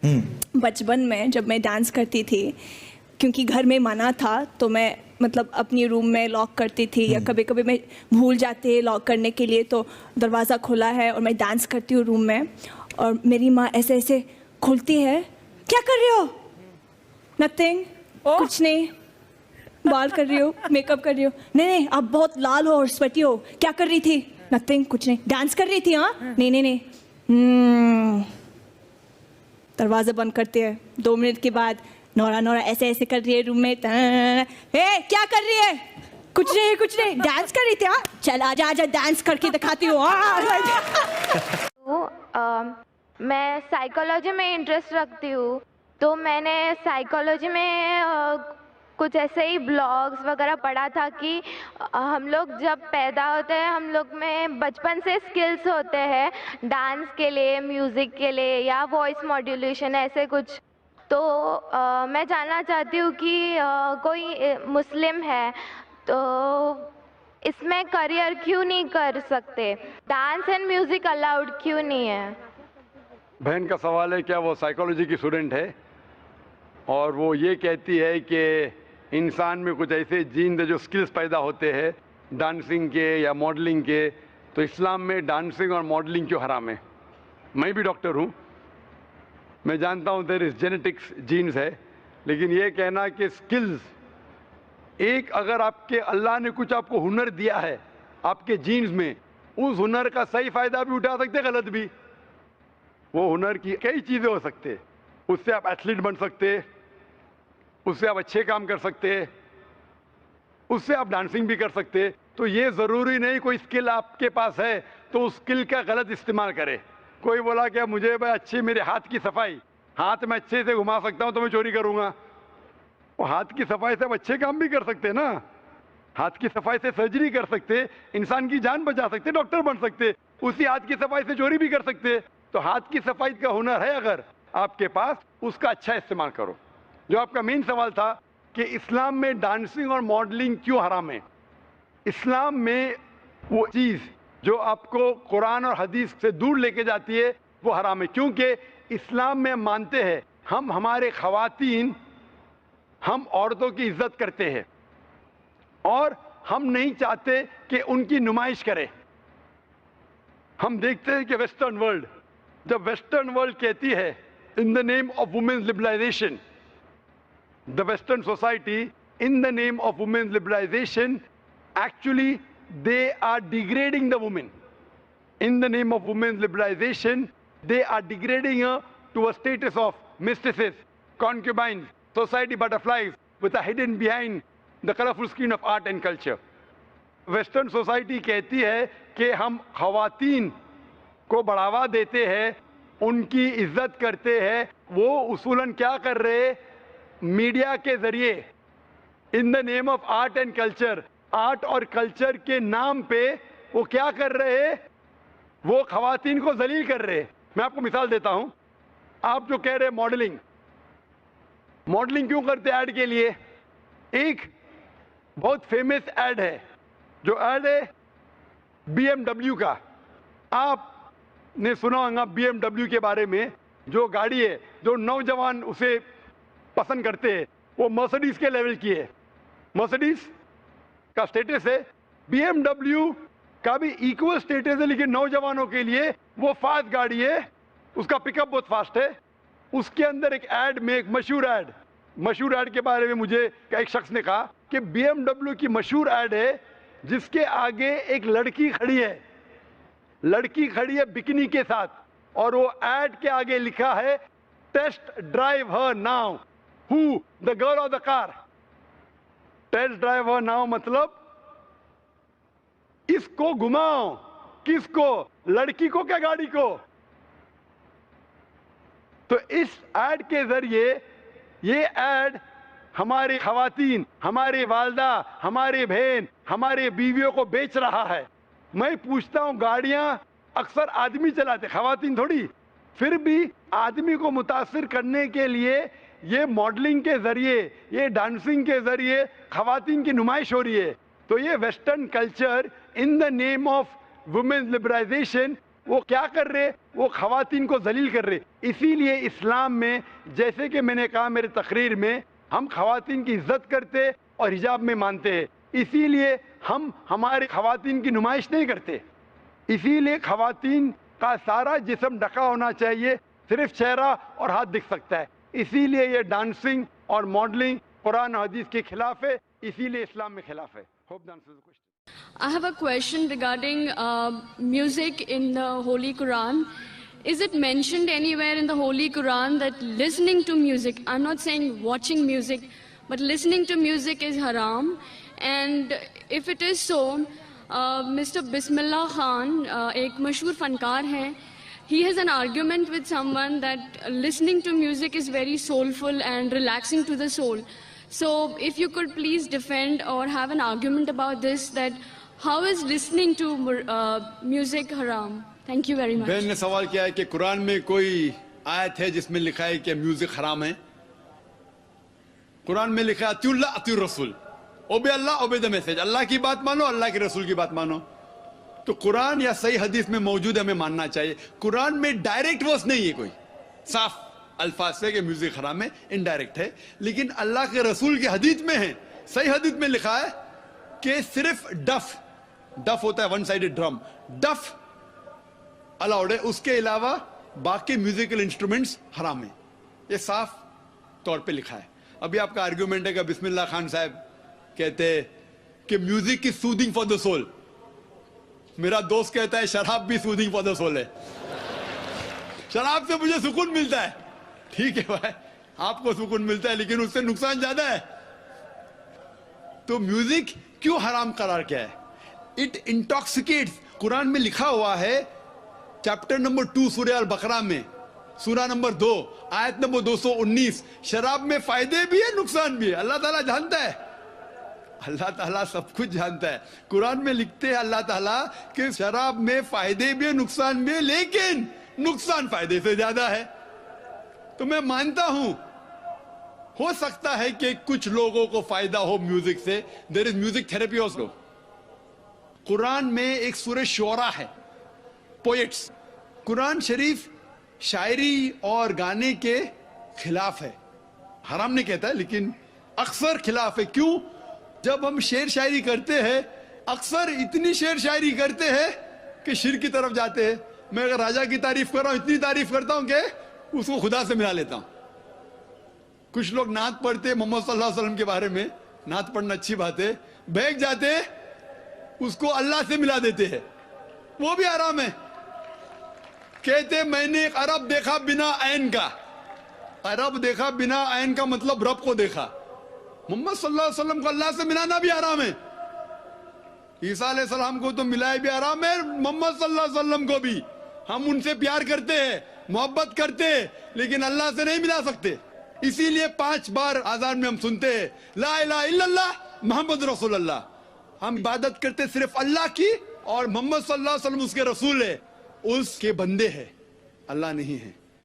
بچپن میں جب میں ڈانس کرتی تھی، کیونکہ گھر میں منع تھا تو میں مطلب اپنی روم میں لاک کرتی تھی، یا کبھی کبھی میں بھول جاتی لاک کرنے کے لیے تو دروازہ کھلا ہے اور میں ڈانس کرتی ہوں روم میں، اور میری ماں ایسے ایسے کھلتی ہے، کیا کر رہی ہو؟ نتھنگ، کچھ نہیں، بال کر رہی ہو، میک اپ کر رہی ہو. نہیں نہیں، آپ بہت لال ہو اور سویٹی ہو. کیا کر رہی تھی؟ نتھنگ، کچھ نہیں. ڈانس کر رہی تھی؟ ہاں. نہیں نہیں نہیں. دروازہ بند کرتے ہیں. 2 منٹ کے بعد نورا نورا ایسے ایسے کر رہی ہے روم میں. کیا کر رہی ہے؟ کچھ نہیں کچھ نہیں. ڈانس کر رہی تھی؟ ہاں. چل آجا آجا، ڈانس کر کے دکھاتی ہوں. میں سائیکالوجی میں انٹرسٹ رکھتی ہوں، تو میں نے سائیکالوجی میں کچھ ایسے ہی بلاگس وغیرہ پڑھا تھا کہ ہم لوگ جب پیدا ہوتے ہیں، ہم لوگ میں بچپن سے اسکلس ہوتے ہیں ڈانس کے لیے، میوزک کے لیے، یا وائس ماڈیولیشن ایسے کچھ. تو میں جاننا چاہتی ہوں کہ کوئی مسلم ہے تو اس میں کریئر کیوں نہیں کر سکتے؟ ڈانس اینڈ میوزک الاؤڈ کیوں نہیں ہے؟ بہن کا سوال ہے کیا وہ سائیکالوجی کی اسٹوڈنٹ ہے اور وہ یہ کہتی ہے کہ انسان میں کچھ ایسے جین جو سکلز پیدا ہوتے ہیں ڈانسنگ کے یا ماڈلنگ کے، تو اسلام میں ڈانسنگ اور ماڈلنگ کیوں حرام ہے؟ میں بھی ڈاکٹر ہوں، میں جانتا ہوں دیر از جینیٹکس جینز ہے، لیکن یہ کہنا کہ سکلز ایک، اگر آپ کے اللہ نے کچھ آپ کو ہنر دیا ہے آپ کے جینز میں، اس ہنر کا صحیح فائدہ بھی اٹھا سکتے، غلط بھی. وہ ہنر کی کئی چیزیں ہو سکتے، اس سے آپ ایتھلیٹ بن سکتے، اس سے آپ اچھے کام کر سکتے، اس سے آپ ڈانسنگ بھی کر سکتے. تو یہ ضروری نہیں کوئی اسکل آپ کے پاس ہے تو اس اسکل کا غلط استعمال کرے. کوئی بولا کہ مجھے اچھی میرے ہاتھ کی صفائی، ہاتھ میں اچھے سے گھما سکتا ہوں تو میں چوری کروں گا. وہ ہاتھ کی صفائی سے آپ اچھے کام بھی کر سکتے نا، ہاتھ کی صفائی سے سرجری کر سکتے، انسان کی جان بچا سکتے، ڈاکٹر بن سکتے، اسی ہاتھ کی صفائی سے چوری بھی کر سکتے. تو ہاتھ کی صفائی کا ہنر ہے اگر آپ کے پاس، اس کا اچھا استعمال کرو. جو آپ کا مین سوال تھا کہ اسلام میں ڈانسنگ اور ماڈلنگ کیوں حرام ہے؟ اسلام میں وہ چیز جو آپ کو قرآن اور حدیث سے دور لے کے جاتی ہے وہ حرام ہے، کیونکہ اسلام میں مانتے ہیں ہمارے خواتین، ہم عورتوں کی عزت کرتے ہیں اور ہم نہیں چاہتے کہ ان کی نمائش کرے. ہم دیکھتے ہیں کہ ویسٹرن ورلڈ، جب ویسٹرن ورلڈ کہتی ہے in the name of women's liberalization, the western society in the name of women's liberalization, actually they are degrading the woman. In the name of women's liberalization, they are degrading her to a status of mistresses, concubines, society butterflies with a hidden behind the colorful screen of art and culture. Western society کہتی ہے کہ ہم خواتین کو بڑھاوا دیتے ہیں، ان کی عزت کرتے ہیں. وہ اصولاً کیا کر رہے؟ میڈیا کے ذریعے in the name of art and culture, art اور کلچر کے نام پہ وہ کیا کر رہے؟ وہ خواتین کو ذلیل کر رہے. میں آپ کو مثال دیتا ہوں. آپ جو کہہ رہے ماڈلنگ، ماڈلنگ کیوں کرتے ایڈ کے لیے؟ ایک بہت فیمس ایڈ ہے، جو ایڈ ہے بی ایم ڈبلیو کا. آپ نے سنا ہوگا بی ایم ڈبلیو کے بارے میں، جو گاڑی ہے جو نوجوان اسے پسند کرتے ہیں، وہ مرسڈیز کے لیول کی ہے. مرسڈیز کا سٹیٹس ہے، بی ایم ڈبلیو کا بھی ایکول سٹیٹس ہے، لیکن نوجوانوں کے لیے وہ فاسٹ گاڑی ہے، اس کا پک اپ بہت فاسٹ ہے. اس کے اندر ایک ایڈ میں، ایک مشہور ایڈ کے بارے میں مجھے ایک شخص نے کہا کہ بی ایم ڈبلیو کی مشہور ایڈ ہے جس کے آگے ایک لڑکی کھڑی ہے بکنی کے ساتھ، اور وہ ایڈ کے آگے لکھا ہے test drive her now, who the girl of the car. Test drive her now مطلب اس کو گھماؤ. کس کو؟ لڑکی کو کیا گاڑی کو؟ تو اس ایڈ کے ذریعے یہ ایڈ ہماری خواتین، ہماری والدہ، ہماری بہن، ہماری بیویوں کو بیچ رہا ہے. میں پوچھتا ہوں، گاڑیاں اکثر آدمی چلاتے، خواتین تھوڑی. پھر بھی آدمی کو متاثر کرنے کے لیے یہ ماڈلنگ کے ذریعے، یہ ڈانسنگ کے ذریعے خواتین کی نمائش ہو رہی ہے. تو یہ western culture in the name of women's liberalization وہ کیا کر رہے؟ وہ خواتین کو ذلیل کر رہے. اسی لیے اسلام میں جیسے کہ میں نے کہا میرے تقریر میں ہم خواتین کی عزت کرتے اور حجاب میں مانتے ہیں. اسی لیے ہم ہمارے خواتین کی نمائش نہیں کرتے. اسی لیے خواتین کا سارا جسم ڈھکا ہونا چاہیے, صرف چہرہ اور ہاتھ دکھ سکتا ہے. اسی لیے یہ ڈانسنگ اور ماڈلنگ قرآن و حدیث کے خلاف ہے, اسی لیے اسلام میں خلاف ہے. Hope that answers the question. I have a question regarding music in the Holy Quran. Is it mentioned anywhere in the Holy Quran that listening to music, I'm not saying watching music, but listening to music is haram? And if it is so, Mr. Bismillah Khan, ایک مشہور فنکار ہیں, he has an argument with someone that listening to music is very soulful and relaxing to the soul. So if you could please defend or have an argument about this, that how is listening to music haram? Thank you very much. بہن نے سوال کیا ہے کہ قرآن میں کوئی آیت ہے جس میں لکھا ہے کہ میوزک حرام ہے. قرآن میں لکھا ہے اطیعوا اللہ اطیعوا الرسول, obey Allah obey the message, Allah کی بات مانو اللہ کے رسول کی بات مانو. تو قرآن یا صحیح حدیث میں موجود ہے, ہمیں ماننا چاہیے. قرآن میں ڈائریکٹ ورس نہیں ہے کوئی صاف الفاظ سے کہ میوزک حرام ہے, انڈائریکٹ ہے. لیکن اللہ کے رسول کی حدیث میں ہے, صحیح حدیث میں لکھا ہے کہ صرف ڈف ہوتا ہے ون سائیڈڈ ڈرم, ڈف الاؤڈ ہے, اس کے علاوہ باقی میوزیکل انسٹرومنٹس حرام ہیں. یہ صاف طور پہ لکھا ہے. ابھی آپ کا آرگیومنٹ ہے کہ بسم اللہ خان صاحب کہتے کہ music is soothing for the civil. میرا دوست کہتا ہے شراب بھی سودنگ فار دا سول ہے, شراب سے مجھے سکون ملتا ہے. ٹھیک ہے بھائی, آپ کو سکون ملتا ہے لیکن اس سے نقصان زیادہ ہے. تو میوزک کیوں حرام قرار کیا ہے؟ اٹ انٹاکسیکیٹس. قرآن میں لکھا ہوا ہے چیپٹر نمبر 2 سورہ البقرہ میں, سورہ نمبر 2 آیت نمبر 219, شراب میں فائدے بھی ہے نقصان بھی ہے. اللہ تعالیٰ جانتا ہے, اللہ تعالیٰ سب کچھ جانتا ہے. قرآن میں لکھتے ہیں اللہ تعالیٰ کہ شراب میں فائدے بھی ہے نقصان بھی ہے, لیکن نقصان فائدے سے زیادہ ہے. تو میں مانتا ہوں ہو سکتا ہے کہ کچھ لوگوں کو فائدہ ہو میوزک سے. دیر از میوزک تھراپی آلسو. قرآن میں ایک سورہ شعراء ہے, پوئٹس. قرآن شریف شاعری اور گانے کے خلاف ہے, حرام نہیں کہتا ہے لیکن اکثر خلاف ہے. کیوں؟ جب ہم شعر شاعری کرتے ہیں اکثر اتنی شعر شاعری کرتے ہیں کہ شرک کی طرف جاتے ہیں. میں اگر راجا کی تعریف کر رہا ہوں اتنی تعریف کرتا ہوں کہ اس کو خدا سے ملا لیتا ہوں. کچھ لوگ نعت پڑھتے محمد صلی اللہ علیہ وسلم کے بارے میں, نعت پڑھنا اچھی بات ہے, بہک جاتے اس کو اللہ سے ملا دیتے ہیں, وہ بھی حرام ہے. کہتے میں نے ایک عرب دیکھا بنا عین کا. عرب دیکھا بنا عین کا مطلب رب کو دیکھا. محمد صلی اللہ علیہ وسلم کو اللہ سے ملانا بھی حرام ہے. عیسیٰ علیہ السلام کو تو ملایا بھی حرام ہے, محمد صلی اللہ علیہ وسلم کو بھی. ہم ان سے پیار کرتے ہیں, محبت کرتے ہیں, لیکن اللہ سے نہیں ملا سکتے. اسی لیے 5 بار آذان میں ہم سنتے ہیں لا الہ الا اللہ محمد رسول اللہ. ہم عبادت کرتے صرف اللہ کی, اور محمد صلی اللہ علیہ وسلم اس کے رسول ہے, اس کے بندے ہیں, اللہ نہیں ہے.